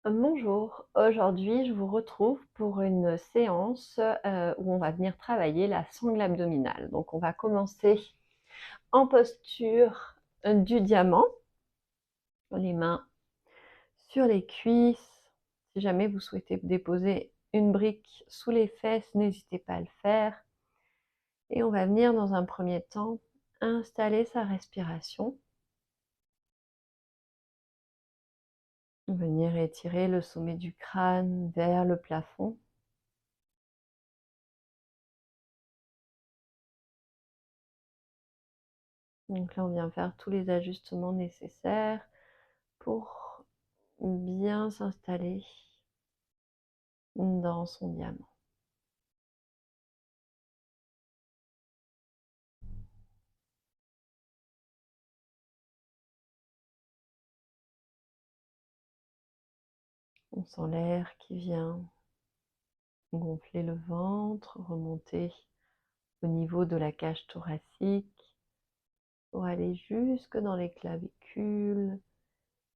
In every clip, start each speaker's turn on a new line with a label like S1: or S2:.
S1: Bonjour, aujourd'hui je vous retrouve pour une séance où on va venir travailler la sangle abdominale. Donc on va commencer en posture du diamant, les mains sur les cuisses. Si jamais vous souhaitez déposer une brique sous les fesses, n'hésitez pas à le faire. Et on va venir dans un premier temps installer sa respiration. Venir étirer le sommet du crâne vers le plafond. Donc là, on vient faire tous les ajustements nécessaires pour bien s'installer dans son diamant. On sent l'air qui vient gonfler le ventre, remonter au niveau de la cage thoracique pour aller jusque dans les clavicules.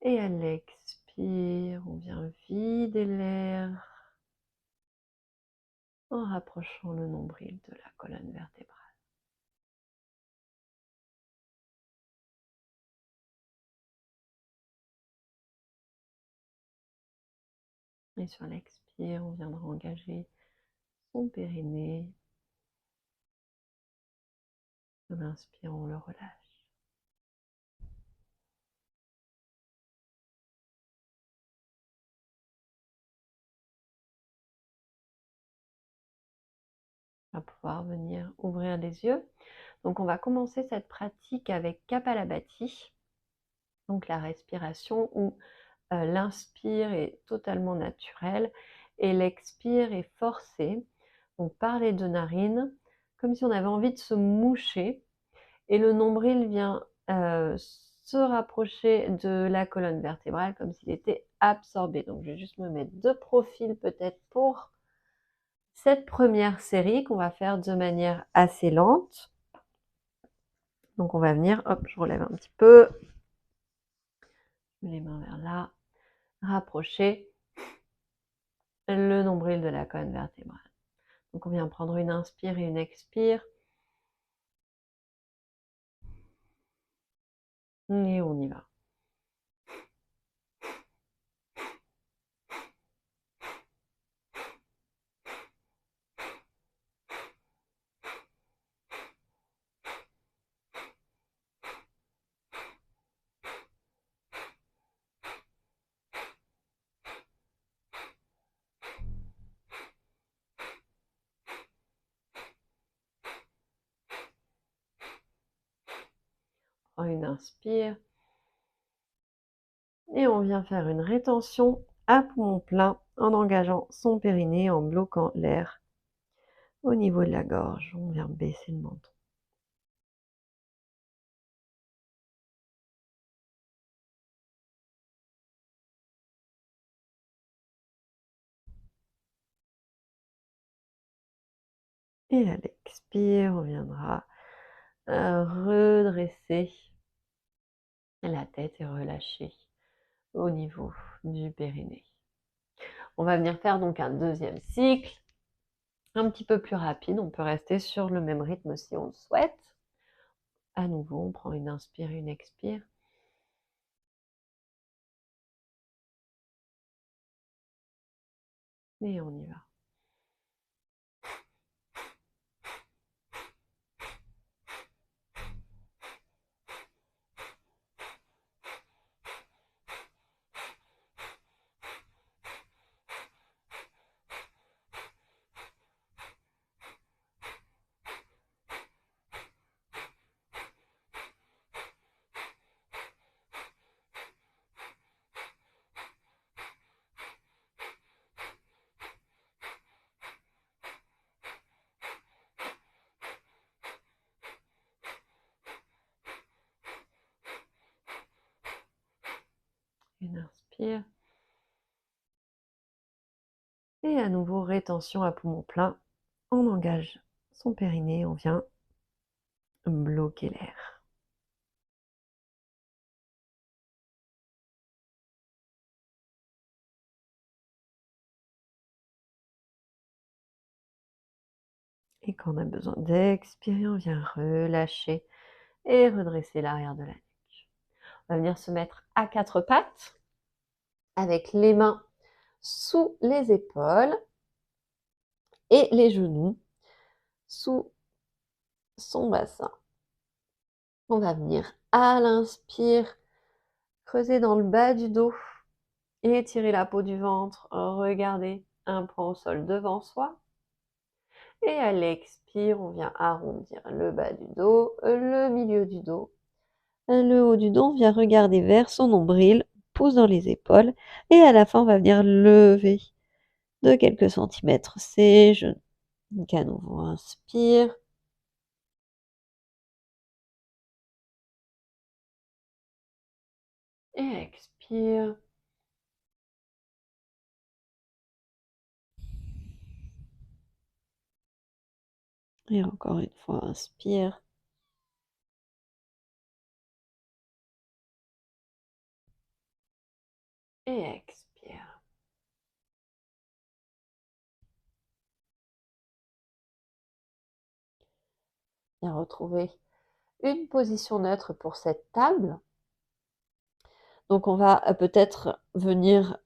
S1: Et à l'expire, on vient vider l'air en rapprochant le nombril de la colonne vertébrale. Et sur l'expire, on viendra engager son périnée. En inspirant, on le relâche. On va pouvoir venir ouvrir les yeux. Donc on va commencer cette pratique avec Kapalabhati, donc la respiration où l'inspire est totalement naturel et l'expire est forcé. Donc par les deux narines, comme si on avait envie de se moucher, et le nombril vient se rapprocher de la colonne vertébrale comme s'il était absorbé. Donc je vais juste me mettre de profil peut-être pour cette première série qu'on va faire de manière assez lente. Donc on va venir, hop, je relève un petit peu, les mains vers là, rapprocher le nombril de la colonne vertébrale. Donc on vient prendre une inspire et une expire. Et on y va. On prend une inspire. Et on vient faire une rétention à poumon plein en engageant son périnée, en bloquant l'air au niveau de la gorge. On vient baisser le menton. Et à l'expire, on viendra redresser la tête et relâcher au niveau du périnée. On va venir faire donc un deuxième cycle, un petit peu plus rapide. On peut rester sur le même rythme si on le souhaite. À nouveau, on prend une inspire et une expire. Et on y va. Une inspire. Et à nouveau, rétention à poumon plein. On engage son périnée, on vient bloquer l'air. Et quand on a besoin d'expirer, on vient relâcher et redresser l'arrière de la nuque. On va venir se mettre à quatre pattes avec les mains sous les épaules et les genoux sous son bassin. On va venir à l'inspire, creuser dans le bas du dos, étirer la peau du ventre, regarder un point au sol devant soi. Et à l'expire, on vient arrondir le bas du dos, le milieu du dos, le haut du dos, on vient regarder vers son nombril, pouce dans les épaules, et à la fin, on va venir lever de quelques centimètres ses genoux. Donc à nouveau, inspire. Et expire. Et encore une fois, inspire. Et expire. Bien retrouver une position neutre pour cette table. Donc on va peut-être venir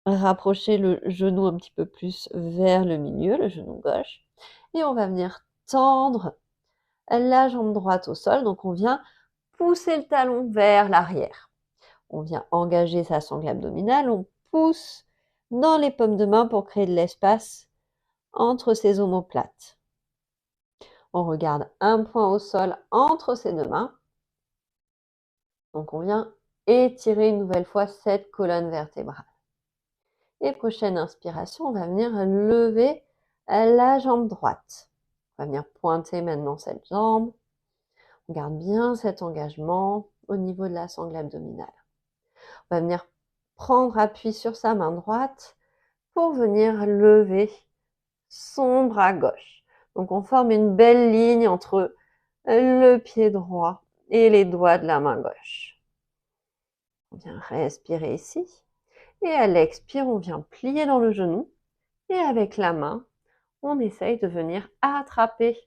S1: rapprocher le genou un petit peu plus vers le milieu, le genou gauche. Et on va venir tendre la jambe droite au sol. Donc on vient pousser le talon vers l'arrière. On vient engager sa sangle abdominale. On pousse dans les paumes de main pour créer de l'espace entre ses omoplates. On regarde un point au sol entre ses deux mains. Donc on vient étirer une nouvelle fois cette colonne vertébrale. Et prochaine inspiration, on va venir lever la jambe droite. On va venir pointer maintenant cette jambe. On garde bien cet engagement au niveau de la sangle abdominale. On va venir prendre appui sur sa main droite pour venir lever son bras gauche. Donc on forme une belle ligne entre le pied droit et les doigts de la main gauche. On vient respirer ici. Et à l'expire, on vient plier dans le genou. Et avec la main, on essaye de venir attraper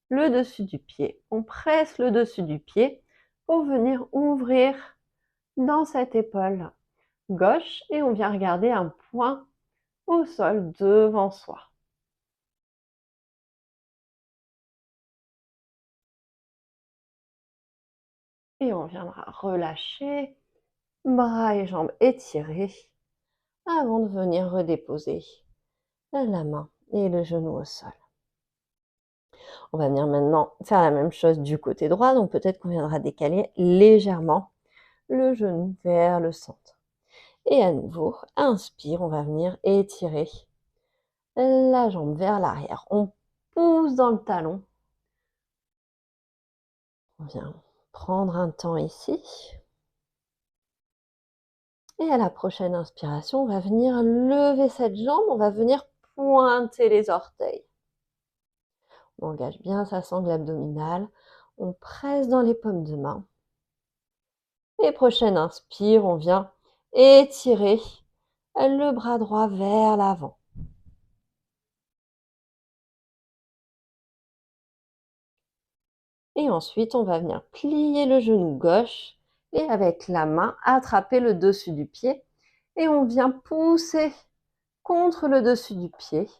S1: le dessus du pied. On presse le dessus du pied pour venir ouvrir dans cette épaule gauche et on vient regarder un point au sol devant soi. Et on viendra relâcher, bras et jambes étirés, avant de venir redéposer la main et le genou au sol. On va venir maintenant faire la même chose du côté droit, donc peut-être qu'on viendra décaler légèrement le genou vers le centre. Et à nouveau, inspire, on va venir étirer la jambe vers l'arrière. On pousse dans le talon. On vient prendre un temps ici. Et à la prochaine inspiration, on va venir lever cette jambe, on va venir pointer les orteils. On engage bien sa sangle abdominale, on presse dans les paumes de main. Et prochaine inspire, on vient étirer le bras droit vers l'avant. Et ensuite, on va venir plier le genou gauche et avec la main, attraper le dessus du pied. Et on vient pousser contre le dessus du pied.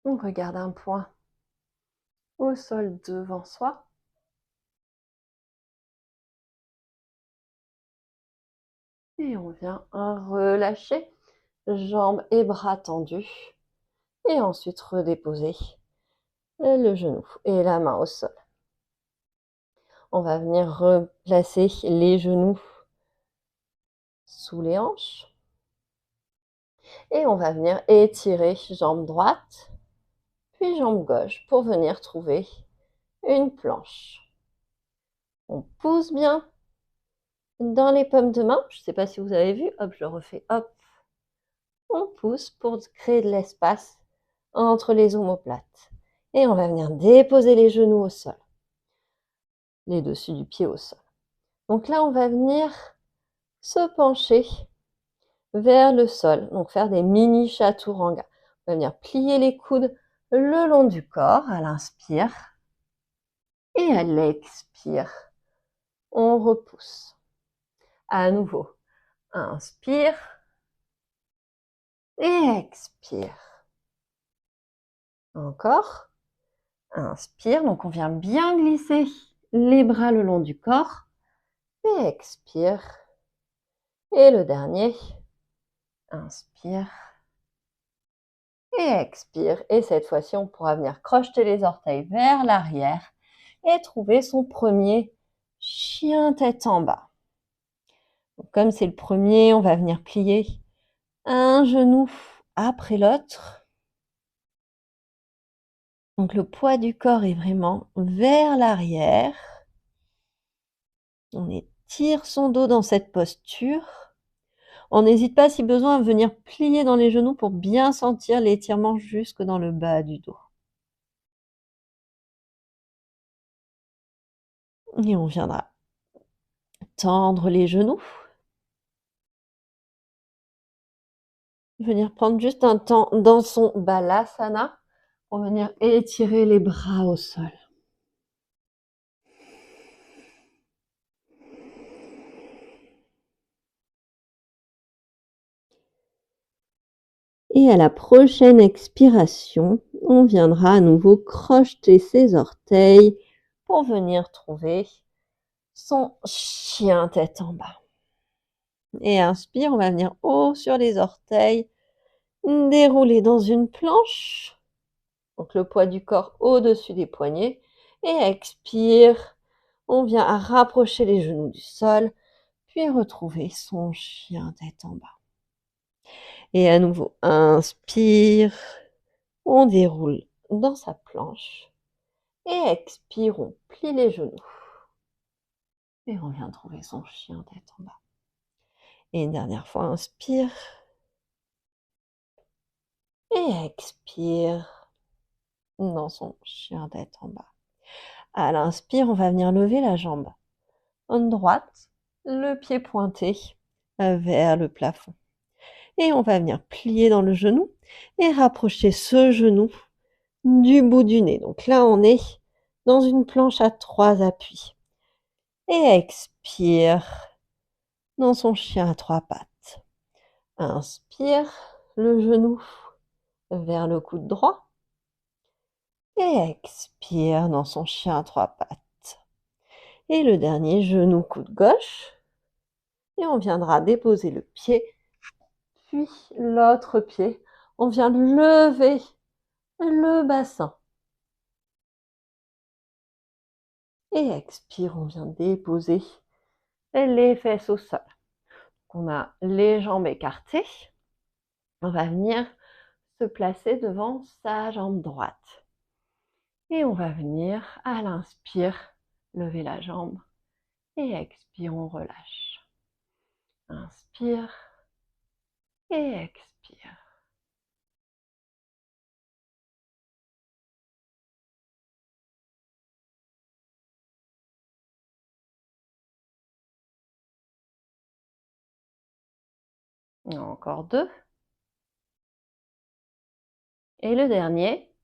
S1: On regarde un point au sol devant soi. Et on vient relâcher, jambes et bras tendus. Et ensuite redéposer le genou et la main au sol. On va venir replacer les genoux sous les hanches. Et on va venir étirer jambe droite, puis jambe gauche pour venir trouver une planche. On pousse bien dans les paumes de main. Je ne sais pas si vous avez vu, hop, je le refais, hop. On pousse pour créer de l'espace entre les omoplates. Et on va venir déposer les genoux au sol, les dessus du pied au sol. Donc là, on va venir se pencher vers le sol, donc faire des mini chaturanga. On va venir plier les coudes le long du corps à l'inspire. Et à l'expire, on repousse. À nouveau, inspire et expire. Encore, inspire, donc on vient bien glisser les bras le long du corps et expire. Et le dernier, inspire et expire. Et cette fois-ci, on pourra venir crocheter les orteils vers l'arrière et trouver son premier chien tête en bas. Donc, comme c'est le premier, on va venir plier un genou après l'autre. Donc le poids du corps est vraiment vers l'arrière. On étire son dos dans cette posture. On n'hésite pas si besoin à venir plier dans les genoux pour bien sentir l'étirement jusque dans le bas du dos. Et on viendra tendre les genoux. Venir prendre juste un temps dans son balasana pour venir étirer les bras au sol. Et à la prochaine expiration, on viendra à nouveau crocheter ses orteils pour venir trouver son chien tête en bas. Et inspire, on va venir haut sur les orteils, dérouler dans une planche. Donc le poids du corps au-dessus des poignets. Et expire, on vient à rapprocher les genoux du sol, puis retrouver son chien tête en bas. Et à nouveau, inspire, on déroule dans sa planche. Et expire, on plie les genoux. Et on vient trouver son chien tête en bas. Et une dernière fois, inspire. Et expire dans son chien tête en bas. À l'inspire, on va venir lever la jambe en droite, le pied pointé vers le plafond. Et on va venir plier dans le genou et rapprocher ce genou du bout du nez. Donc là, on est dans une planche à 3 appuis. Et expire dans son chien à 3 pattes. Inspire, le genou vers le coude droit. Et expire dans son chien à 3 pattes. Et le dernier, genou coude gauche. Et on viendra déposer le pied, puis l'autre pied. On vient lever le bassin. Et expire, on vient déposer les fesses au sol. On a les jambes écartées. On va venir se placer devant sa jambe droite. Et on va venir, à l'inspire, lever la jambe. Et expire, on relâche. Inspire et expire. Encore 2. Et le dernier.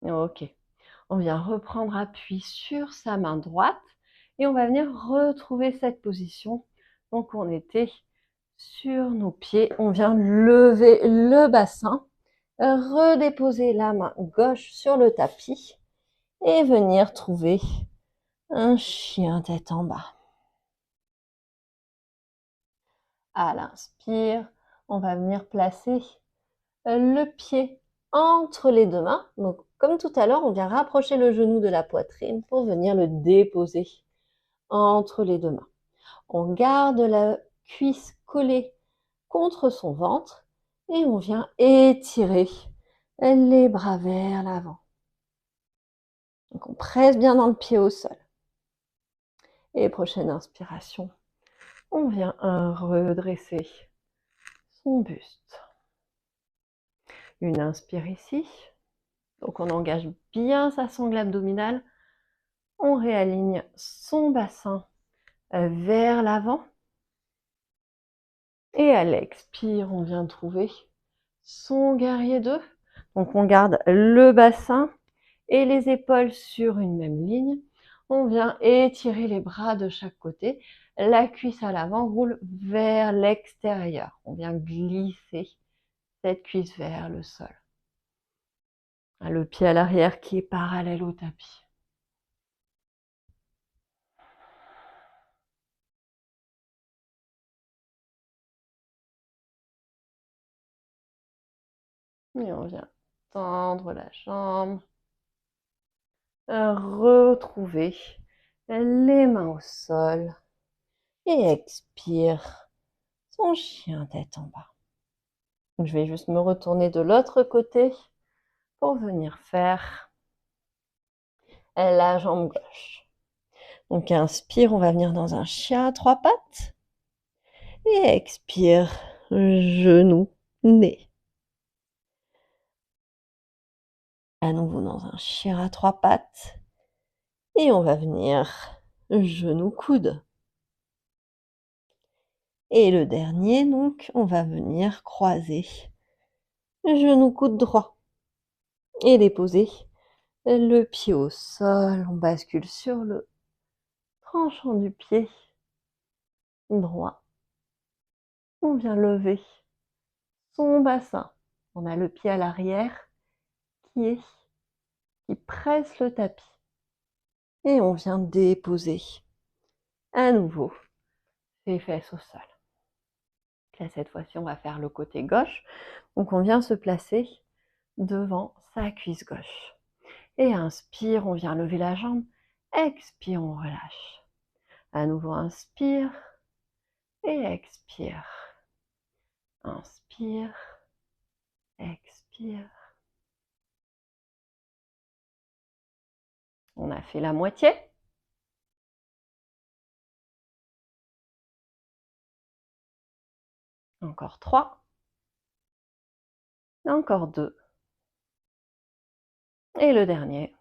S1: Ok. On vient reprendre appui sur sa main droite et on va venir retrouver cette position. Donc on était sur nos pieds. On vient lever le bassin, redéposer la main gauche sur le tapis et venir trouver un chien tête en bas. À l'inspire, on va venir placer le pied entre les deux mains. Donc, comme tout à l'heure, on vient rapprocher le genou de la poitrine pour venir le déposer entre les deux mains. On garde la cuisse collée contre son ventre et on vient étirer les bras vers l'avant. Donc, on presse bien dans le pied au sol. Et prochaine inspiration, on vient redresser son buste. Une inspire ici. Donc on engage bien sa sangle abdominale. On réaligne son bassin vers l'avant. Et à l'expire, on vient trouver son guerrier 2. Donc on garde le bassin et les épaules sur une même ligne. On vient étirer les bras de chaque côté. La cuisse à l'avant roule vers l'extérieur. On vient glisser cette cuisse vers le sol. Le pied à l'arrière qui est parallèle au tapis. Et on vient tendre la jambe. Retrouver les mains au sol. Et expire son chien tête en bas. Je vais juste me retourner de l'autre côté pour venir faire la jambe gauche. Donc inspire, on va venir dans un chien à 3 pattes. Et expire, genou, nez. À nouveau dans un chien à 3 pattes. Et on va venir genou, coude. Et le dernier, donc, on va venir croiser genou, coude droit. Et déposer le pied au sol. On bascule sur le tranchant du pied droit. On vient lever son bassin. On a le pied à l'arrière qui presse le tapis. Et on vient déposer à nouveau les fesses au sol. Là, cette fois-ci, on va faire le côté gauche. Donc, on vient se placer devant sa cuisse gauche. Et inspire, on vient lever la jambe. Expire, on relâche. À nouveau, inspire et expire. Inspire, expire. On a fait la moitié. Encore 3. Encore 2. Et le dernier.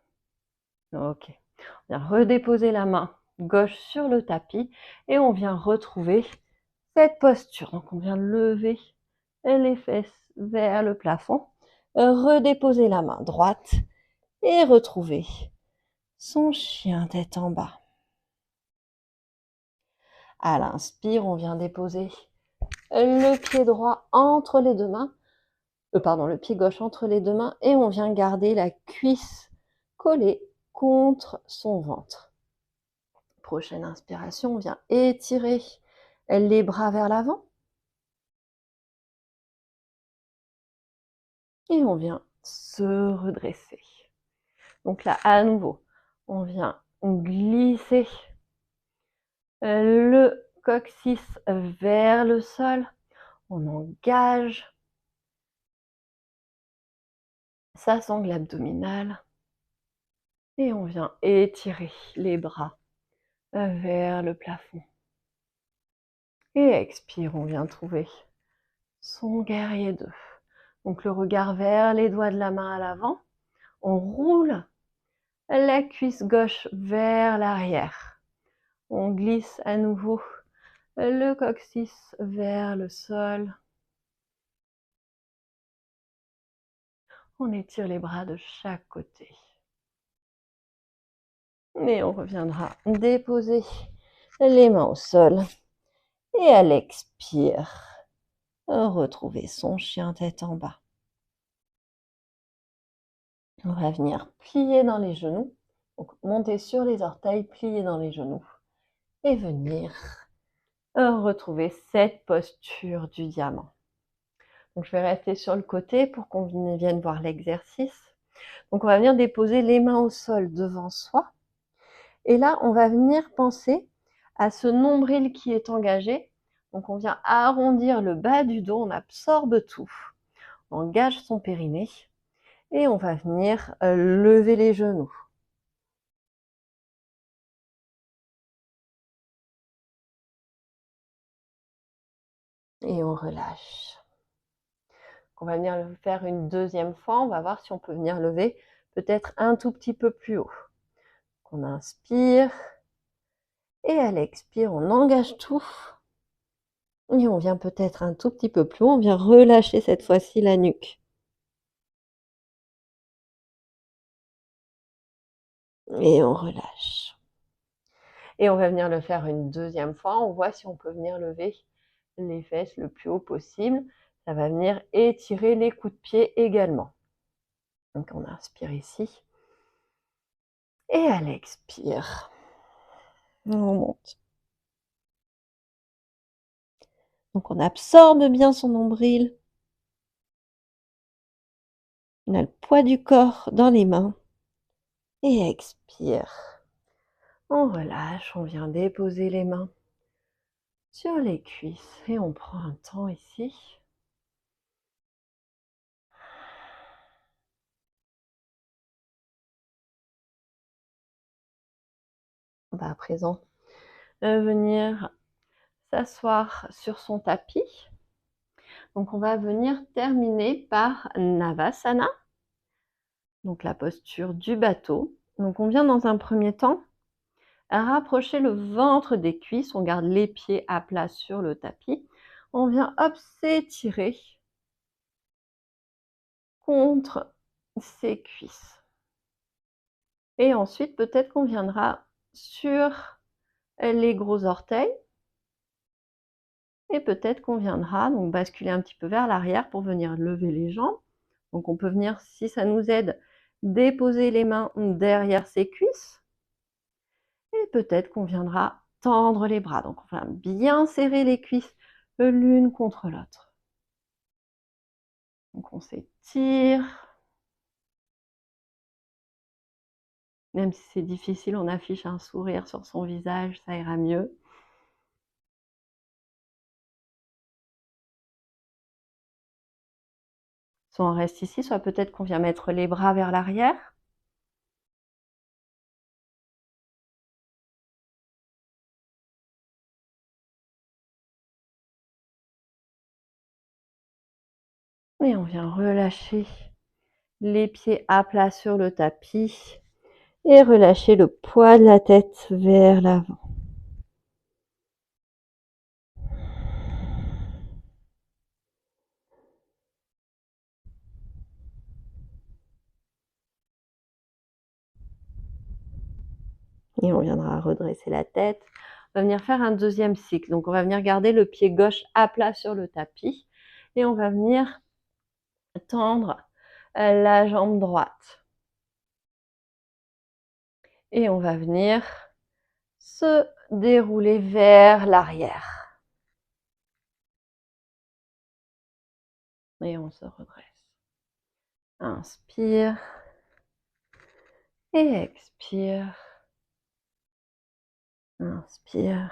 S1: Ok. On vient redéposer la main gauche sur le tapis et on vient retrouver cette posture. Donc on vient lever les fesses vers le plafond, redéposer la main droite et retrouver son chien tête en bas. À l'inspire, on vient déposer le pied droit entre les deux mains, le pied gauche entre les deux mains et on vient garder la cuisse collée contre son ventre. Prochaine inspiration, on vient étirer les bras vers l'avant. Et on vient se redresser. Donc là, à nouveau, on vient glisser le coccyx vers le sol. On engage sa sangle abdominale. Et on vient étirer les bras vers le plafond. Et expire, on vient trouver son guerrier 2. Donc le regard vers les doigts de la main à l'avant. On roule la cuisse gauche vers l'arrière. On glisse à nouveau le coccyx vers le sol. On étire les bras de chaque côté. Et on reviendra déposer les mains au sol. Et à l'expire, retrouver son chien tête en bas. On va venir plier dans les genoux. Donc monter sur les orteils, plier dans les genoux. Et venir retrouver cette posture du diamant. Donc je vais rester sur le côté pour qu'on vienne voir l'exercice. Donc on va venir déposer les mains au sol devant soi. Et là, on va venir penser à ce nombril qui est engagé. Donc on vient arrondir le bas du dos, on absorbe tout. On engage son périnée et on va venir lever les genoux. Et on relâche. On va venir le faire une deuxième fois. On va voir si on peut venir lever peut-être un tout petit peu plus haut. On inspire. Et à l'expire, on engage tout. Et on vient peut-être un tout petit peu plus haut, on vient relâcher cette fois-ci la nuque. Et on relâche. Et on va venir le faire une deuxième fois. On voit si on peut venir lever les fesses le plus haut possible. Ça va venir étirer les coups de pied également. Donc on inspire ici. Et à l'expire, on monte. Donc on absorbe bien son nombril. On a le poids du corps dans les mains. Et expire. On relâche, on vient déposer les mains sur les cuisses et on prend un temps ici. On va à présent venir s'asseoir sur son tapis. Donc on va venir terminer par Navasana, donc la posture du bateau. Donc on vient dans un premier temps à rapprocher le ventre des cuisses, on garde les pieds à plat sur le tapis. On vient hop s'étirer contre ses cuisses. Et ensuite, peut-être qu'on viendra sur les gros orteils. Et peut-être qu'on viendra donc basculer un petit peu vers l'arrière pour venir lever les jambes. Donc on peut venir, si ça nous aide, déposer les mains derrière ses cuisses. Et peut-être qu'on viendra tendre les bras. Donc on va bien serrer les cuisses l'une contre l'autre. Donc on s'étire. Même si c'est difficile, on affiche un sourire sur son visage, ça ira mieux. Soit on reste ici, soit peut-être qu'on vient mettre les bras vers l'arrière. Et on vient relâcher les pieds à plat sur le tapis et relâcher le poids de la tête vers l'avant. Et on viendra redresser la tête. On va venir faire un deuxième cycle. Donc on va venir garder le pied gauche à plat sur le tapis et on va venir tendre la jambe droite. Et on va venir se dérouler vers l'arrière. Et on se redresse. Inspire et expire. Inspire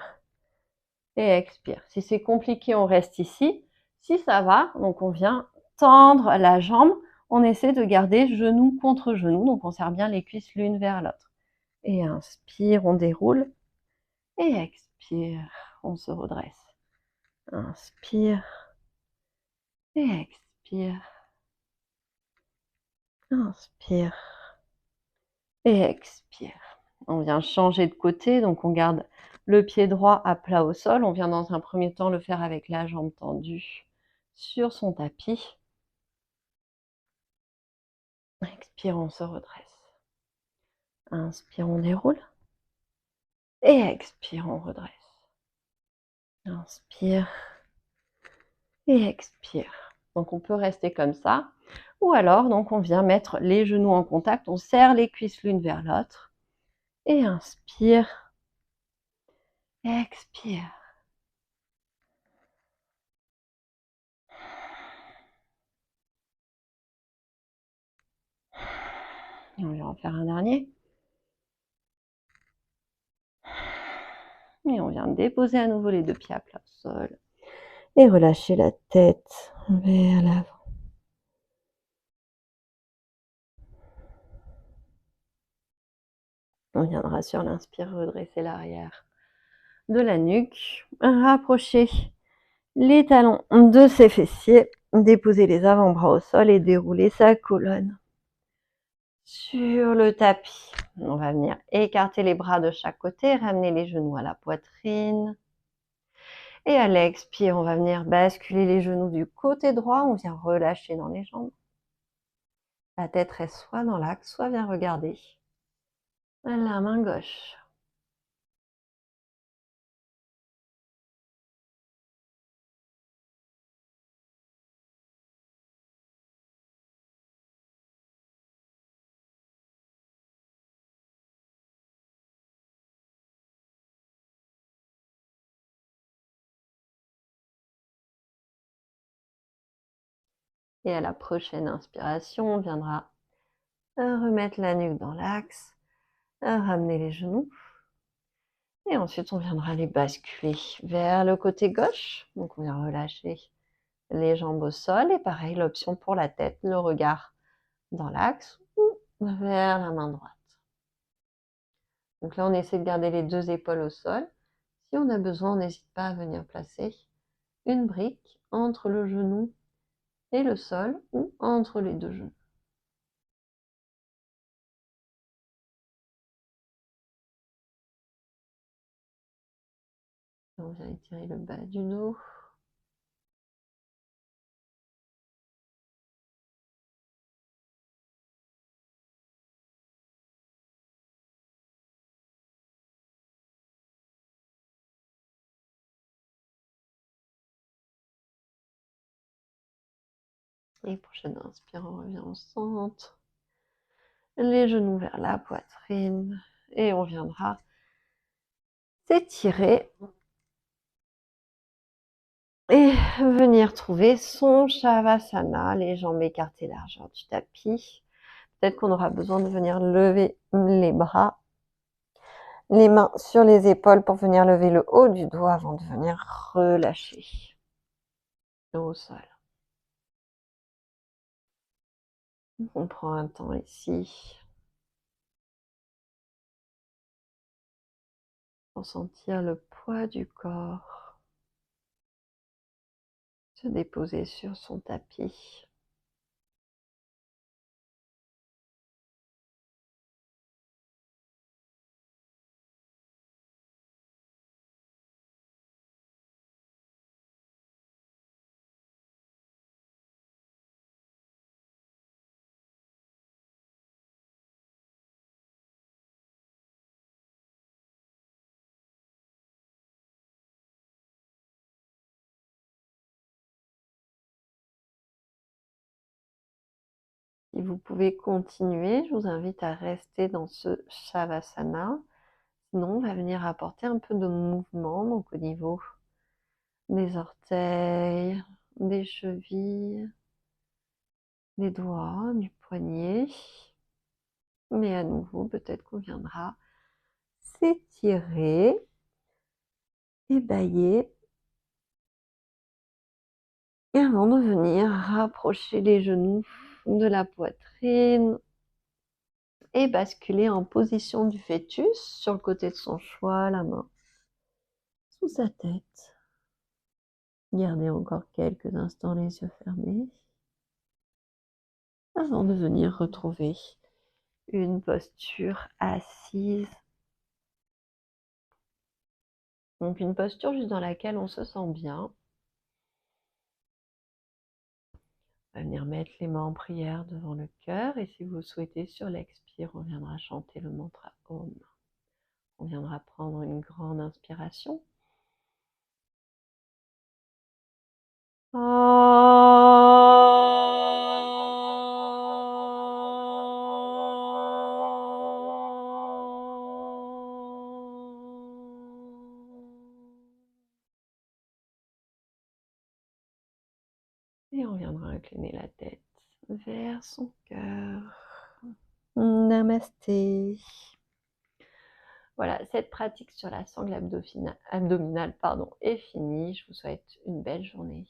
S1: et expire. Si c'est compliqué, on reste ici. Si ça va, donc on vient tendre la jambe. On essaie de garder genou contre genou. Donc on serre bien les cuisses l'une vers l'autre. Et inspire, on déroule. Et expire, on se redresse. Inspire et expire. Inspire et expire. On vient changer de côté, donc on garde le pied droit à plat au sol. On vient dans un premier temps le faire avec la jambe tendue sur son tapis. Expire, on se redresse. Inspire, on déroule. Et expire, on redresse. Inspire et expire. Donc on peut rester comme ça. Ou alors, donc on vient mettre les genoux en contact. On serre les cuisses l'une vers l'autre. Et inspire. Expire. Et on vient en faire un dernier. Et on vient déposer à nouveau les deux pieds à plat au sol. Et relâcher la tête vers l'avant. On viendra sur l'inspire redresser l'arrière de la nuque. Rapprocher les talons de ses fessiers. Déposer les avant-bras au sol et dérouler sa colonne sur le tapis. On va venir écarter les bras de chaque côté, ramener les genoux à la poitrine. Et à l'expire, on va venir basculer les genoux du côté droit, on vient relâcher dans les jambes. La tête reste soit dans l'axe, soit vient regarder la main gauche. Et à la prochaine inspiration, on viendra remettre la nuque dans l'axe, ramener les genoux. Et ensuite, on viendra les basculer vers le côté gauche. Donc, on vient relâcher les jambes au sol. Et pareil, l'option pour la tête, le regard dans l'axe ou vers la main droite. Donc là, on essaie de garder les deux épaules au sol. Si on a besoin, on n'hésite pas à venir placer une brique entre le genou et le sol ou entre les deux genoux. On vient étirer le bas du dos. Et prochaine inspire, on revient au centre. Les genoux vers la poitrine. Et on viendra s'étirer et venir trouver son Shavasana, les jambes écartées largeur du tapis. Peut-être qu'on aura besoin de venir lever les bras, les mains sur les épaules pour venir lever le haut du dos avant de venir relâcher au sol. On prend un temps ici pour sentir le poids du corps se déposer sur son tapis. Si vous pouvez continuer, je vous invite à rester dans ce Shavasana. Sinon, on va venir apporter un peu de mouvement, donc au niveau des orteils, des chevilles, des doigts, du poignet. Mais à nouveau, peut-être qu'on viendra s'étirer, ébailler. Et avant de venir rapprocher les genoux de la poitrine et basculer en position du fœtus sur le côté de son choix, la main sous sa tête. Gardez encore quelques instants les yeux fermés avant de venir retrouver une posture assise. Donc une posture juste dans laquelle on se sent bien. On va venir mettre les mains en prière devant le cœur et si vous souhaitez, sur l'expire, on viendra chanter le mantra Om. On viendra prendre une grande inspiration. Et on viendra incliner la tête vers son cœur. Namasté. Voilà, cette pratique sur la sangle abdominale est finie. Je vous souhaite une belle journée.